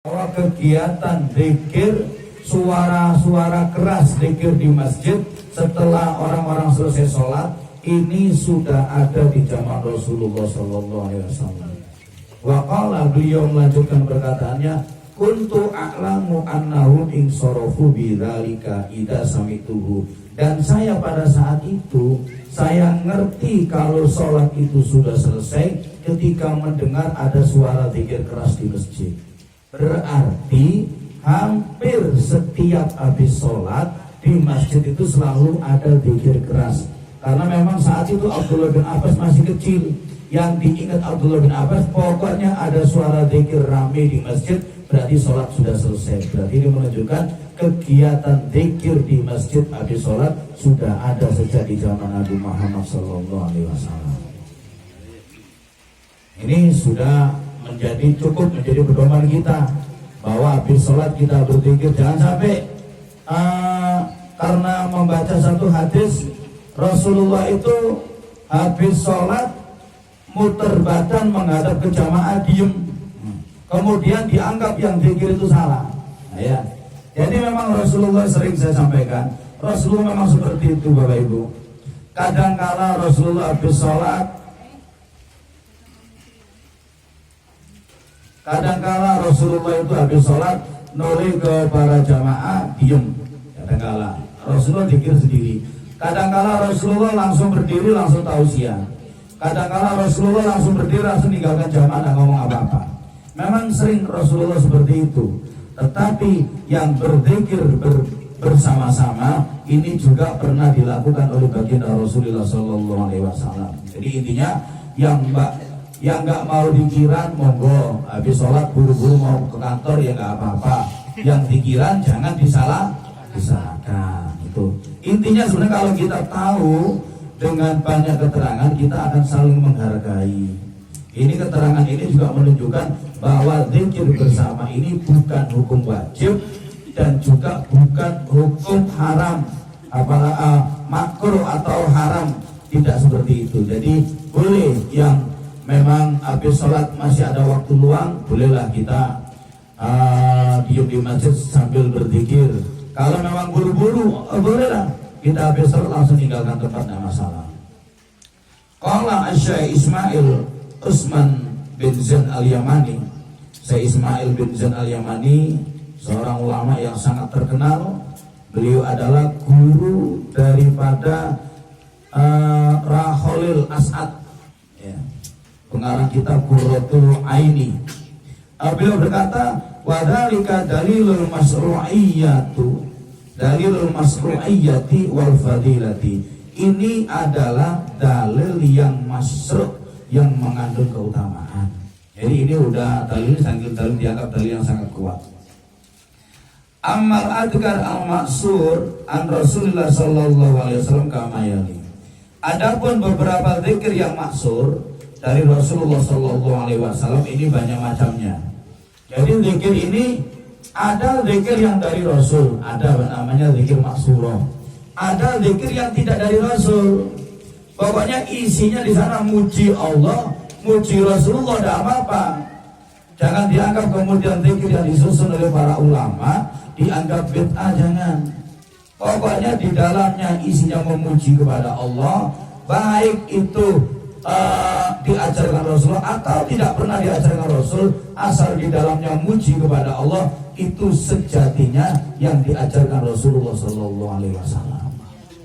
Bahwa kegiatan zikir, suara-suara keras zikir di masjid setelah orang-orang selesai sholat ini sudah ada di zaman Rasulullah SAW. Waqala, beliau melanjutkan perkataannya, kuntu a'lamu annahum insorofu bidzalika idza samituhu. Dan saya pada saat itu saya ngerti kalau sholat itu sudah selesai ketika mendengar ada suara zikir keras di masjid. Berarti hampir setiap habis sholat di masjid itu selalu ada zikir keras. Karena memang saat itu Abdullah bin Abbas masih kecil. Yang diingat Abdullah bin Abbas, pokoknya ada suara zikir rame di masjid, berarti sholat sudah selesai. Berarti ini menunjukkan kegiatan zikir di masjid habis sholat sudah ada sejak di zaman Nabi Muhammad SAW. Ini sudah cukup menjadi pedoman kita bahwa habis sholat kita berzikir. Jangan sampai karena membaca satu hadis Rasulullah itu habis sholat muter badan menghadap ke jamaah diem, kemudian dianggap yang zikir itu salah. Nah, ya. Jadi memang Rasulullah sering saya sampaikan, Rasulullah memang seperti itu Bapak Ibu. Kadangkala Rasulullah habis sholat, kadangkala Rasulullah itu habis sholat noleh ke para jamaah diem. Kadangkala Rasulullah zikir sendiri. Kadangkala Rasulullah langsung berdiri langsung tausiah. Kadangkala Rasulullah langsung berdiri langsung meninggalkan jamaah dan ngomong apa-apa. Memang sering Rasulullah seperti itu. Tetapi yang berzikir bersama-sama ini juga pernah dilakukan oleh baginda Rasulullah SAW. Jadi intinya yang nggak mau dikiran monggo, habis sholat buru-buru mau ke kantor ya nggak apa-apa. Yang dikiran jangan disalahkan. Itu intinya. Sebenarnya kalau kita tahu dengan banyak keterangan kita akan saling menghargai. Ini keterangan ini juga menunjukkan bahwa zikir bersama ini bukan hukum wajib dan juga bukan hukum haram, apalagi makruh atau haram, tidak seperti itu. Jadi boleh yang memang habis sholat masih ada waktu luang, bolehlah kita diem di masjid sambil berzikir. Kalau memang buru-buru, bolehlah kita habis sholat langsung tinggalkan tempat, tidak masalah. Qala Syekh Ismail Utsman bin Zain Al-Yamani. Syekh Ismail bin Zain Al-Yamani seorang ulama yang sangat terkenal. Beliau adalah guru daripada Raholil As'ad, ya, pengarang kitab Qurratul Aini. Beliau berkata, wa dzalika dalilul masru'iyyati wal fadilati. Ini adalah dalil yang masru', yang mengandung keutamaan. Jadi ini udah dalil dianggap dalil yang sangat kuat. Amal adkar al-maksur an Rasulullah sallallahu alaihi wasallam kama yali. Adapun beberapa zikir yang maksur dari Rasulullah sallallahu alaihi wasallam ini banyak macamnya. Jadi zikir ini ada zikir yang dari Rasul, ada namanya zikir maksurah. Ada zikir yang tidak dari Rasul. Pokoknya isinya di sana muji Allah, muji Rasulullah, tidak apa-apa. Jangan dianggap kemudian zikir yang disusun oleh para ulama dianggap bid'ah, jangan. Pokoknya di dalamnya isinya memuji kepada Allah, baik itu diajarkan Rasulullah atau tidak pernah diajarkan Rasul, asal di dalamnya muji kepada Allah, itu sejatinya yang diajarkan Rasulullah SAW.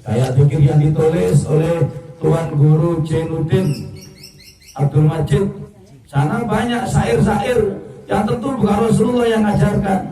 Kayak zikir yang ditulis oleh Tuan Guru Jainuddin Abdul Majid, sana banyak syair-syair yang tentu bukan Rasulullah yang ajarkan,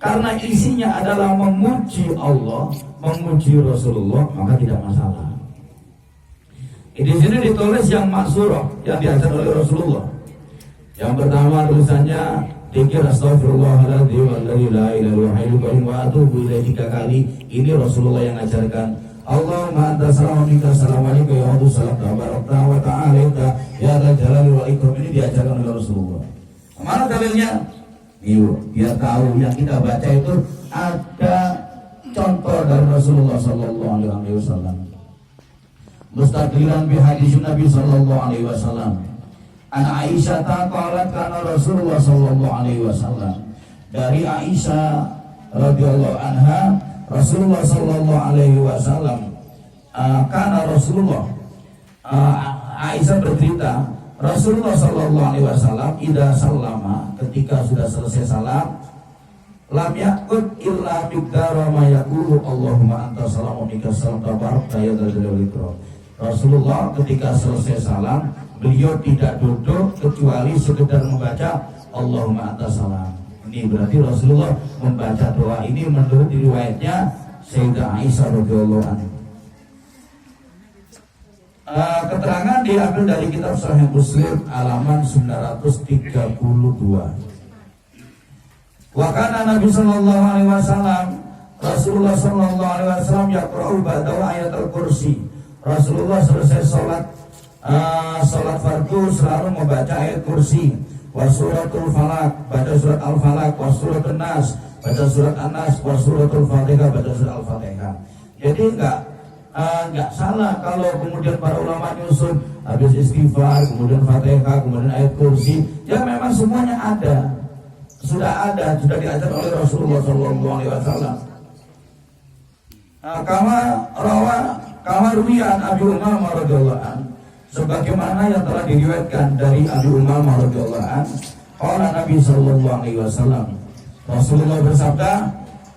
karena isinya adalah memuji Allah, memuji Rasulullah, maka tidak masalah. Di sini ditulis yang maksurah, yang diajarkan oleh Rasulullah. Yang pertama tulisannya zikir astaghfirullahaladzim walladzi la ilaha illa huwal wa atubu ilaihi 3 kali. Ini Rasulullah yang ajarkan. Allahumma anta salam minka salam alayka ya Abdus salam tabarakta wa ta'ala ya dzal jalali wal ikram. Ini diajarkan oleh Rasulullah. Mana dalilnya? Yuk, biar tahu yang kita baca itu ada contoh dari Rasulullah sallallahu alaihi wasallam. Mustaqbilan bi hadis Nabi sallallahu alaihi wasallam. An Aisyah qalat kana Rasulullah sallallahu alaihi wasallam dari Aisyah radhiyallahu anha, Rasulullah sallallahu alaihi wasallam karena Rasulullah Aisyah bercerita, Rasulullah sallallahu alaihi wasallam idza sallama, ketika sudah selesai salam, lam yakut illa miqdara ma yaqulu Allahumma anta salamu minka salam tabarakta ya dzal jalali wal ikram. Rasulullah ketika selesai salam, beliau tidak duduk kecuali sekedar membaca Allahumma anta salam. Ini berarti Rasulullah membaca doa ini menurut riwayatnya Sayyidah Aisyah radhiyallahu anha. Keterangan diambil dari kitab Sahih Muslim halaman 932. Wa kana Nabi sallallahu alaihi wasallam, Rasulullah sallallahu alaihi wasallam yaqra'u ba'da ayatul kursi. Rasulullah selesai salat fardu selalu membaca ayat kursi. Wa suratul falak, baca surat al-falak. Wa suratul nas, baca surat an-nas. Wa suratul fatihah, baca surat al-fatihah. Jadi enggak salah kalau kemudian para ulama nyusun habis istighfar, kemudian fatihah, kemudian ayat kursi. Ya memang semuanya ada, sudah diajar oleh Rasulullah SAW. Kama ruwiyan Abi Umamah radhiyallahu anhu, sebagaimana yang telah diriwayatkan dari Abi Umamah radhiyallahu anhu, qala Nabi sallallahu alaihi wasallam, Rasulullah bersabda,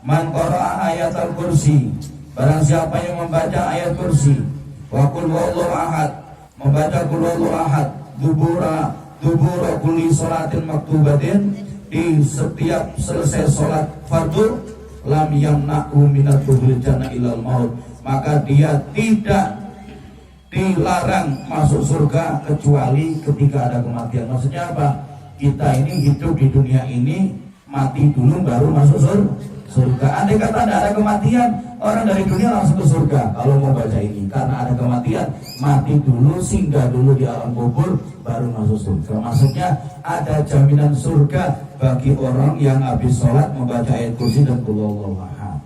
man qara'a ayatul kursi, barang siapa yang membaca ayat kursi, wa qul huwallahu ahad, membaca qul huwallahu ahad, dubura kulli salatin maktubatin, di setiap selesai salat fardu, lam yamna'u minat dukhulil jannah ilal maut, maka dia tidak dilarang masuk surga kecuali ketika ada kematian. Maksudnya apa? Kita ini hidup di dunia ini, mati dulu baru masuk surga. Andai kata tidak ada kematian, orang dari dunia langsung ke surga. Kalau mau baca ini, karena ada kematian, mati dulu, singgah dulu di alam kubur, baru masuk surga. Maksudnya ada jaminan surga bagi orang yang habis sholat membaca ayat kursi dan qul huwallahu ahad.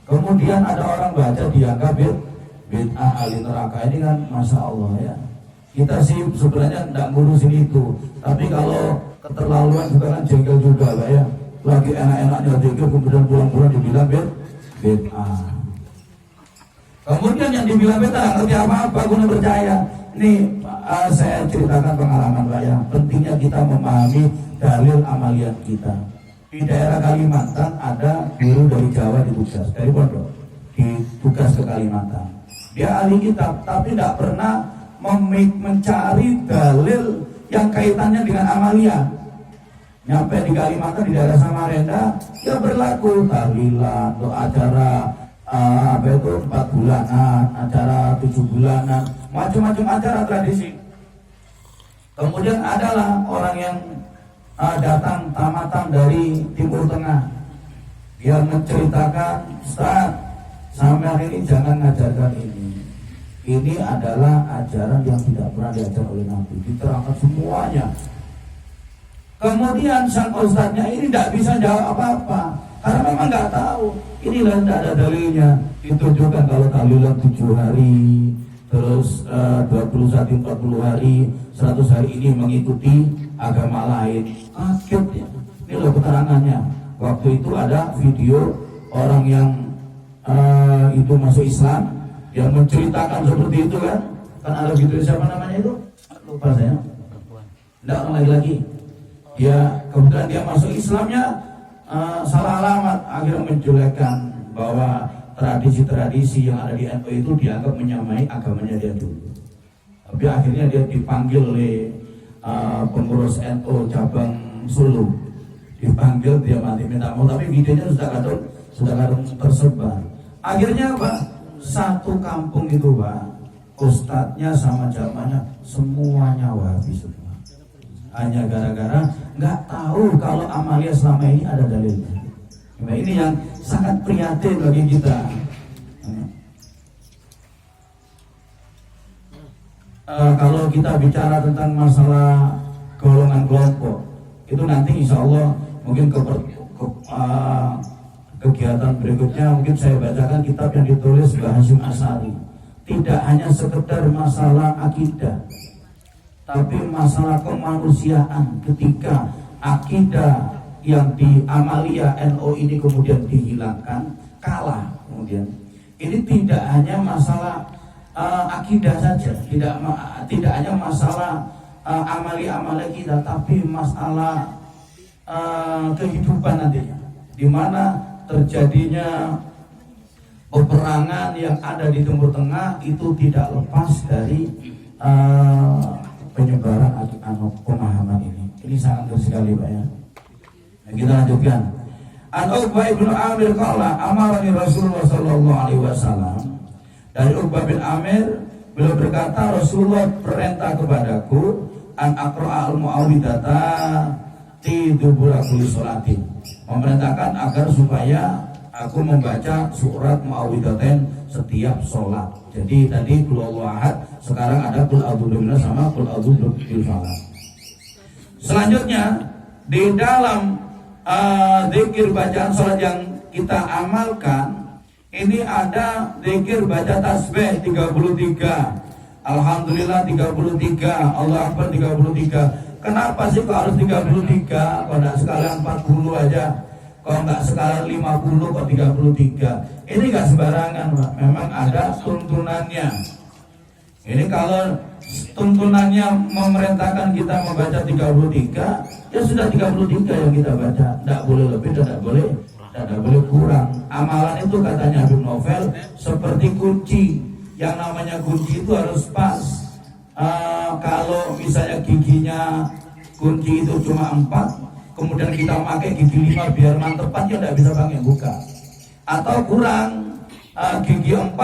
Kemudian ada orang baca dianggap bid'ah ahli neraka. Ini kan masya Allah ya. Kita sih sebenarnya tidak ngurusin itu, tapi kalau keterlaluan juga kan jengkel juga lah ya. Lagi enak-enaknya jengkel, kemudian pulang-pulang dibilang bid'ah. Kemudian yang dibilang bid'ah ngerti apa-apa, guna percaya. Ini saya ceritakan pengalaman saya. Pentingnya kita memahami dalil amaliat kita. Di daerah Kalimantan ada guru dari Jawa ditugas, dari pondok ditugas ke Kalimantan. Dia ahli kitab, tapi tidak pernah mencari dalil yang kaitannya dengan amalia. Nyampe di Kalimantan, di daerah Samarinda, ya berlaku tahlilan, atau acara 4 bulanan, acara 7 bulanan, macam-macam acara tradisi. Kemudian adalah orang yang datang tamatan dari Timur Tengah. Dia menceritakan, Ustaz, sampai hari ini jangan ngajarkan ini. Ini adalah ajaran yang tidak pernah diajar oleh Nabi. Diterangkan semuanya. Kemudian sang ustadznya ini tidak bisa jawab apa-apa, karena memang nggak tahu. Inilah tidak ada dalilnya. Ditunjukkan kalau tahlilan 7 hari, terus 21 40 hari, 100 hari ini mengikuti agama lain. Kaget ya. Ini loh keterangannya. Waktu itu ada video orang yang itu masuk Islam, yang menceritakan seperti itu kan ada video, siapa namanya itu? Lupa saya. Tidak lagi. Ya, kemudian dia masuk Islamnya salah alamat, akhirnya menjelekkan bahwa tradisi-tradisi yang ada di NU itu dianggap menyamai agamanya dia dulu. Tapi akhirnya dia dipanggil oleh pengurus NU cabang Solo, dipanggil, dia mati minta maaf, tapi videonya sudah kadang tersebar. Akhirnya apa? Satu kampung itu Pak, ustadznya sama jamaahnya semuanya Wahabi semua. Hanya gara-gara nggak tahu kalau amalia selama ini ada dalilnya. Nah, ini yang sangat prihatin bagi kita. Kalau kita bicara tentang masalah golongan kelompok, itu nanti insya Allah mungkin kegiatan berikutnya mungkin saya bacakan kitab yang ditulis Mbah Hasyim Asy'ari. Tidak hanya sekedar masalah akidah, tapi masalah kemanusiaan. Ketika akidah yang di Amalia NO ini kemudian dihilangkan, kalah kemudian. Ini tidak hanya masalah akidah saja, tidak hanya masalah amali-amali kita, tapi masalah kehidupan nantinya, di mana terjadinya peperangan yang ada di Timur Tengah itu tidak lepas dari penyebaran pemahaman ini. Ini sangat sekali Pak ya. Nah, kita lanjutkan. An Uqbah bin Amir qala amarani Rasulullah sallallahu alaihi wasallam. Dari Uqbah bin Amir, beliau berkata Rasulullah perintah kepadaku an aqra al-muawwidata ti dubura kulli sholatin. Memerintahkan agar supaya aku membaca surat Muawwidzatain setiap sholat. Jadi tadi qul huwallahu ahad, sekarang ada qul a'udzu billahi sama qul a'udzu birabbil falaq. Selanjutnya di dalam zikir bacaan sholat yang kita amalkan, ini ada zikir baca tasbih 33, Alhamdulillah 33, Allah Akbar 33. Kenapa sih kok harus 33? Kok enggak sekalian 40 aja? Kok enggak sekalian 50 kok 33? Ini enggak sembarangan Pak, memang ada tuntunannya. Ini kalau tuntunannya memerintahkan kita membaca 33, ya sudah 33 yang kita baca, tidak boleh lebih, tidak boleh kurang. Amalan itu katanya Habib Novel seperti kunci, yang namanya kunci itu harus pas. Kalau misalnya giginya kunci itu cuma 4, kemudian kita pakai gigi 5 biar mantepan, ya tidak bisa pakai buka. Atau kurang gigi 4,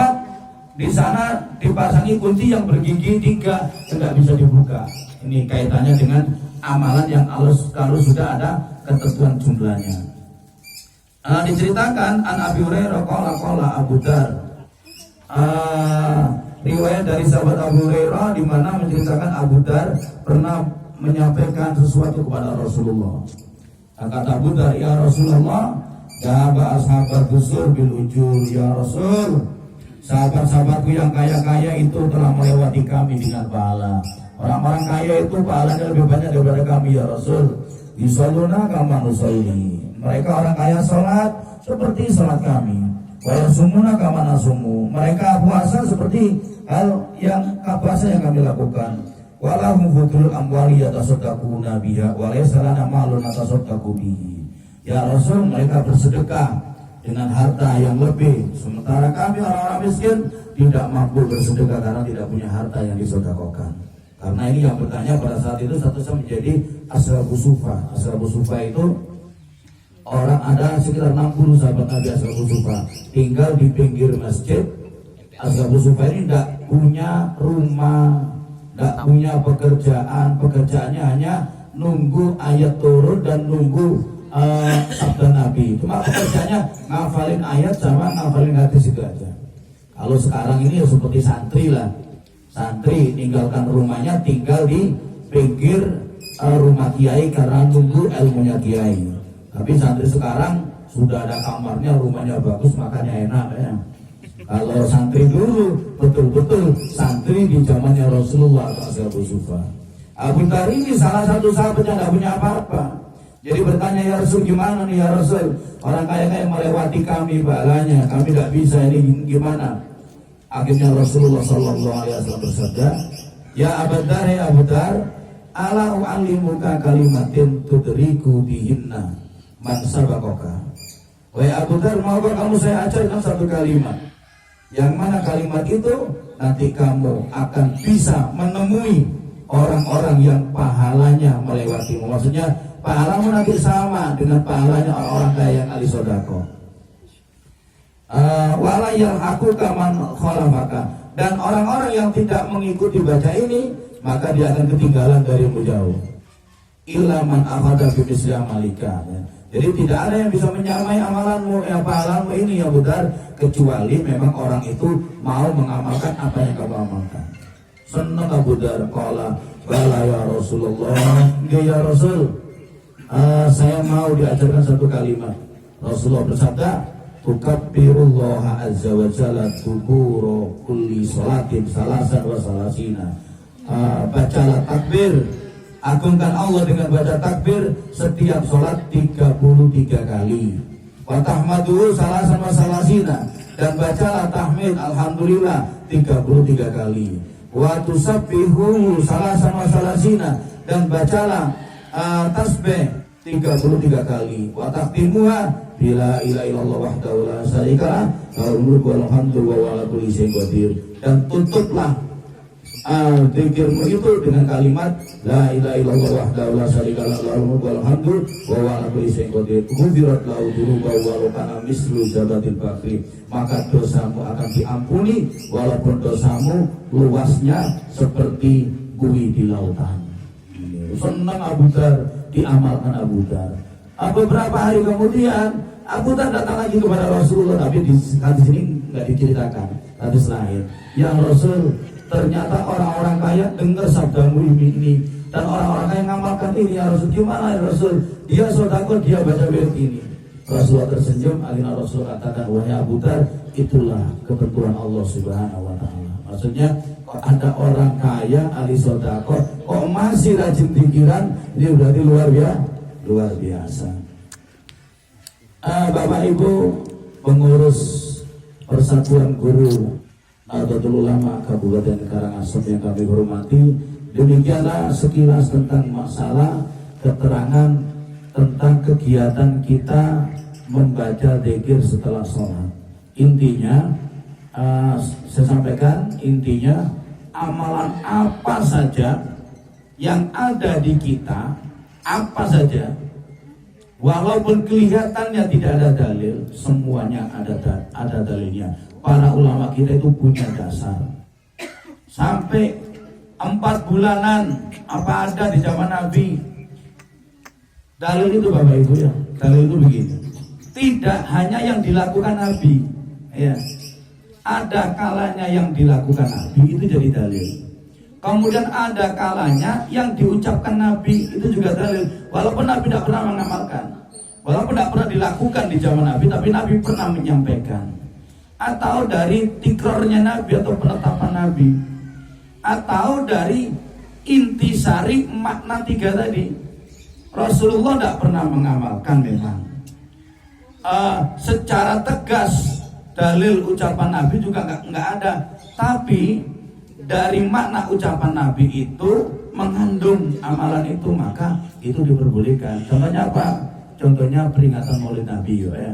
di sana dipasangi kunci yang bergigi 3, tidak bisa dibuka. Ini kaitannya dengan amalan yang kalau sudah ada ketentuan jumlahnya. Diceritakan an Abi Hurairah qala Abu Dar, riwayat dari sahabat Abu Hurairah di mana menceritakan Abu Dar pernah menyampaikan sesuatu kepada Rasulullah. Kata Abu Dar, ya Rasulullah, dahaba ashabar busur bil ujur, ya Rasul, sahabat-sahabatku yang kaya-kaya itu telah melewati kami dengan pahala. Orang-orang kaya itu pahalanya lebih banyak daripada kami, ya Rasul. Yusalluna kama nusalli. Mereka orang kaya sholat seperti sholat kami. Wa yasumuna kama nasumu. Mereka puasa seperti hal yang puasa yang kami lakukan. Walahum futul amwali yatasaddaquna biha wa laysa lana malun natasaddaqu bihi. Ya Rasul, mereka bersedekah dengan harta yang lebih, sementara kami orang-orang miskin tidak mampu bersedekah karena tidak punya harta yang disedekahkan. Karena ini yang bertanya pada saat itu statusnya menjadi ashabus sufa. Ashabus sufa itu orang, ada sekitar 60 sahabat Nabi ashabus sufa, tinggal di pinggir masjid. Ashabus sufa ini tidak punya rumah, tidak punya pekerjaan. Pekerjaannya hanya nunggu ayat turun dan nunggu sabda Nabi. Cuma pekerjaannya ngafalin ayat sama ngafalin hadis itu aja. Kalau sekarang ini ya seperti santri lah. Santri tinggalkan rumahnya, tinggal di pinggir rumah kiai karena nunggu ilmunya kiai. Tapi santri sekarang sudah ada kamarnya, rumahnya bagus, makannya enak ya. Kalau santri dulu betul-betul santri di zamannya Rasulullah atau Ashabus Sufa. Abu Dar ini salah satu sahabat yang tidak punya apa-apa. Jadi bertanya, ya Rasul, gimana nih ya Rasul? Orang kaya-kaya melewati kami balanya, kami tidak bisa, ini gimana? Akhirnya Rasulullah sallallahu alaihi wasallam bersabda, ya Abu Dar, ya Abu Dar, ala u'allimuka kalimatin tudriku bihinna man sabaqaka. Wahai Abu Dar, maukah kamu saya ajarkan satu kalimat, yang mana kalimat itu nanti kamu akan bisa menemui orang-orang yang pahalanya melewatimu. Maksudnya pahalamu nanti sama dengan pahalanya orang-orang kaya yang ahli sedekah. Wala yang aku kaman khalafaka, dan orang-orang yang tidak mengikuti baca ini maka dia akan ketinggalan darimu jauh. Illa man akhadha bi misli amalika. Jadi tidak ada yang bisa menyamai amalanmu, pahalanmu ini ya Budar, kecuali memang orang itu mau mengamalkan apa yang kamu amalkan. Senang Abu Dar, qala bala ya Rasulullah, ya Rasul, saya mau diajarkan satu kalimat. Rasulullah bersabda, tukabbirullaha azza wa jalla dubura kulli salatin salasan wa salasina. Bacalah takbir Agungkan Allah dengan baca takbir setiap sholat 33 kali. Wa tahmaduhu salasan wa salasina, dan bacalah tahmid alhamdulillah 33 kali. Wa tusabbihu salasan wa salasina, dan bacalah tasbih 33 kali. Wa taqdimuha bila ilaha illallah wahdahu la syarikalah lahul mulku wal hamdu wa huwa ala kulli syai'in qadir. Dan tutuplah zikirmu itu dengan kalimat la ilaha illallah wahdahu la syarikalah lahul mulku wal hamdu wa huwa ala kulli syai'in qadir. Ghufirat lahu dzunubuhu wa law kana mislu zabatil bahri, maka dosamu akan diampuni walaupun dosamu luasnya seperti bui di lautan. Senang Abu Dzar, diamalkan Abu Dzar. Beberapa hari kemudian Abu Dzar datang lagi kepada Rasulullah, tapi di sini nggak diceritakan hadis lain. Yang Rasul, ternyata orang-orang kaya dengar sabdamu ini dan orang-orang kaya ngamalkan ini. Ya Rasul, gimana ya Rasul? Dia sedekah, dia baca wirid ini. Rasulullah tersenyum. Akhirnya Rasul katakan, wahai Abu Dzar, itulah ketentuan Allah Subhanahu wa Ta'ala. Maksudnya, kok ada orang kaya ahli sedekah kok masih rajin pikiran, ini berarti luar biasa. Bapak Ibu pengurus Persatuan Guru Nahdlatul Ulama Kabupaten Karangasem yang kami hormati, demikianlah sekilas tentang masalah keterangan tentang kegiatan kita membaca dzikir setelah sholat. Intinya, saya sampaikan, intinya amalan apa saja yang ada di kita, apa saja, walaupun kelihatannya tidak ada dalil, semuanya ada dalilnya. Para ulama kita itu punya dasar. Sampai 4 bulanan apa ada di zaman Nabi. Dalil itu Bapak Ibu ya, dalil itu begini. Tidak hanya yang dilakukan Nabi, ya. Ada kalanya yang dilakukan Nabi itu jadi dalil. Kemudian ada kalanya yang diucapkan Nabi itu juga dalil. Walaupun Nabi tidak pernah mengamalkan, walaupun tidak pernah dilakukan di zaman Nabi, tapi Nabi pernah menyampaikan. Atau dari tikrornya Nabi atau penetapan Nabi, atau dari intisari makna 3 tadi. Rasulullah tidak pernah mengamalkan memang. Secara tegas dalil ucapan Nabi juga nggak ada, tapi dari makna ucapan Nabi itu mengandung amalan itu, maka itu diperbolehkan. Contohnya apa? Contohnya peringatan Maulid Nabi ya.